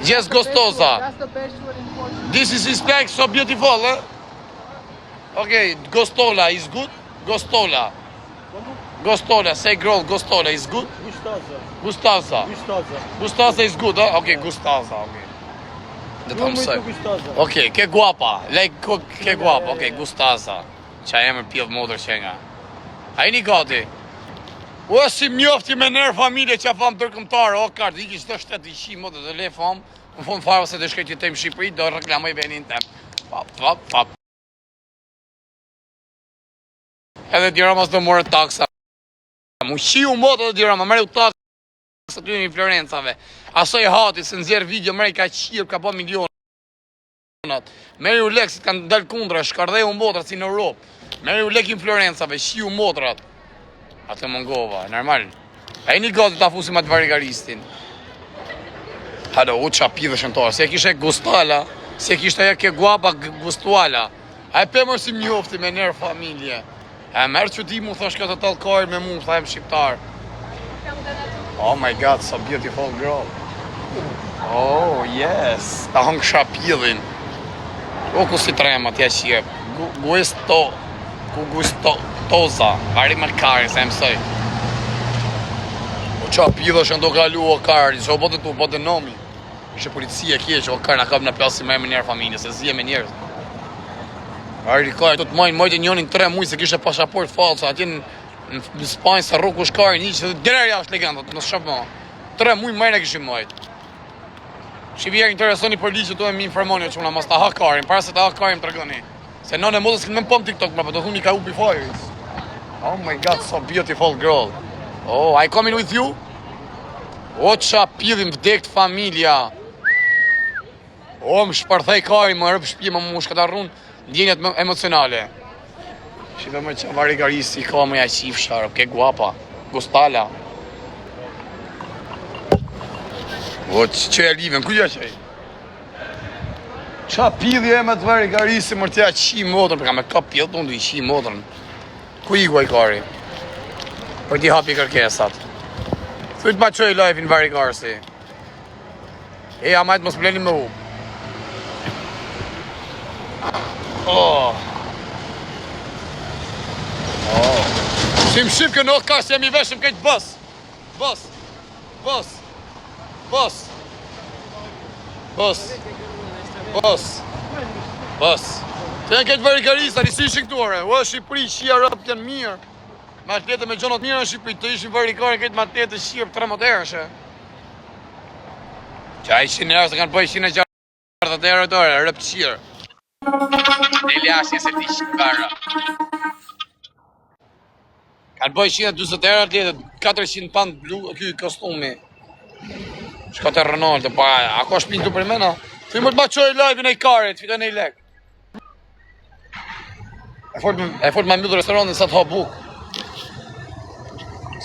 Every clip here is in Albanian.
Yes, gostosa. That's the best word in Portuguese. This is his bag, so beautiful, huh? Okay, gostola is good. Gostola. Gostola, say girl, gostola is good. Gustosa. Gustosa is good, huh? Okay, gustosa, okay. Dhe ta mësoj. Okay, ke guapa. Ke guapa, okay, gustosa. Qa emër pjellë modër që nga. A i një gati. O, si mjofti me nërë familje që a famë tërkëmtarë, o kartë, i kishtë të shtetë i shi modë dhe le famë, në fund farë se të shkejtë të temë Shqipëri, do reklamoj venin tem. Pap. Edhe Tirana s'do morë taksa. Mu shiu modë dhe Tirana, mërë u taksa të një Florencave. Asoj hati, se nëzjerë video, mërë i ka qirë, ka po milionat. Mërë u lekë, si kanë dalë kundra, shkardhe u motrat si në Europë. Mërë u lekë i Florencave, shiu motrat. Atë Mongova, normal. A i një gati ta fusim atë varigaristin. Halo, u qa pidhëshën toa, se e kishe gustala, se e kishte e ke guapa gustuala. A e pëmër si mjofti me nërë familje. A e mërë që ti mu thash këtë talkojrë me mu, thajem shqiptar. Oh my god, so beautiful girl. Oh, yes. Ta hëngë sha pidhin. O, ku si trema tja qje. Gustosa, vari markari, se mësoj. O qa pidhë do kalu o kari, që o bote tu, bote nomi. Ishe policia kje që o kari në kap në plasi me njerë familje, se zje me njerës. Vari kari, të të majnë njonin 3 mujë se kishe pasaport falso, atje në Spanjë se rruku shkari një që dhe dherja është legendot, në shëpë ma. 3 mujë majnë e kishim majtë. Shqivjerë interesoni për liqë të e mi informoni o që muna, mas ta ha karin, para se ta ha karin të regoni. Se në në modës kënë me pëm TikTok, më për të thuni ka upi fajris. Oh my god, so beautiful girl. Oh, I coming with you? O, qa pidhim vdekt familja. O, më shpërthej kari, më rëpë shpje, më shkatarrun ndjenjat emocionale. Shqive më qa varigarisi, ka më ja qif sharë, ke guapa, gustala. O, që e liven, ku ja qej? Qa pidhje e me të varigarisi, mërë tja qi modrën, përka me ka pidhë, të ndu i qi modrën. Ku i guaj kari? Për ti hapi kërkesat. Thuj të ma qoj live-in varigarsi. E, a majtë mos bleni me hu. Oh. Shim shim kënë o kasë, jam i veshëm këtë bës. Bës. Të janë këtë varigarista, nisi ishin këtuare. O, Shqipëri, Shqia rëpë janë mirë. Me atletë me gjonat mirë në Shqipëri, të ishin varigare këtë me atletë Shqipë 13 herëshe. Qa ishin nërë se kanë bëj 160 herë të ore, rëpë qirë. Dhe lashe se ti Shqipara. Kanë bëj 120 herë atletë, 400 pound blu, kjo kostumi. Shka të Ronaldo, pa, ako është pintu për mena? Thuj më të baqoj live-in e i karit, fitoj në i lek. E fort me mbyllë restorantin sa të ha buk.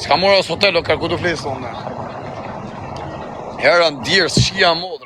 S'ka mora os hotel o kërku të flesë të ndër. Hera në dirë, Shqia modrë.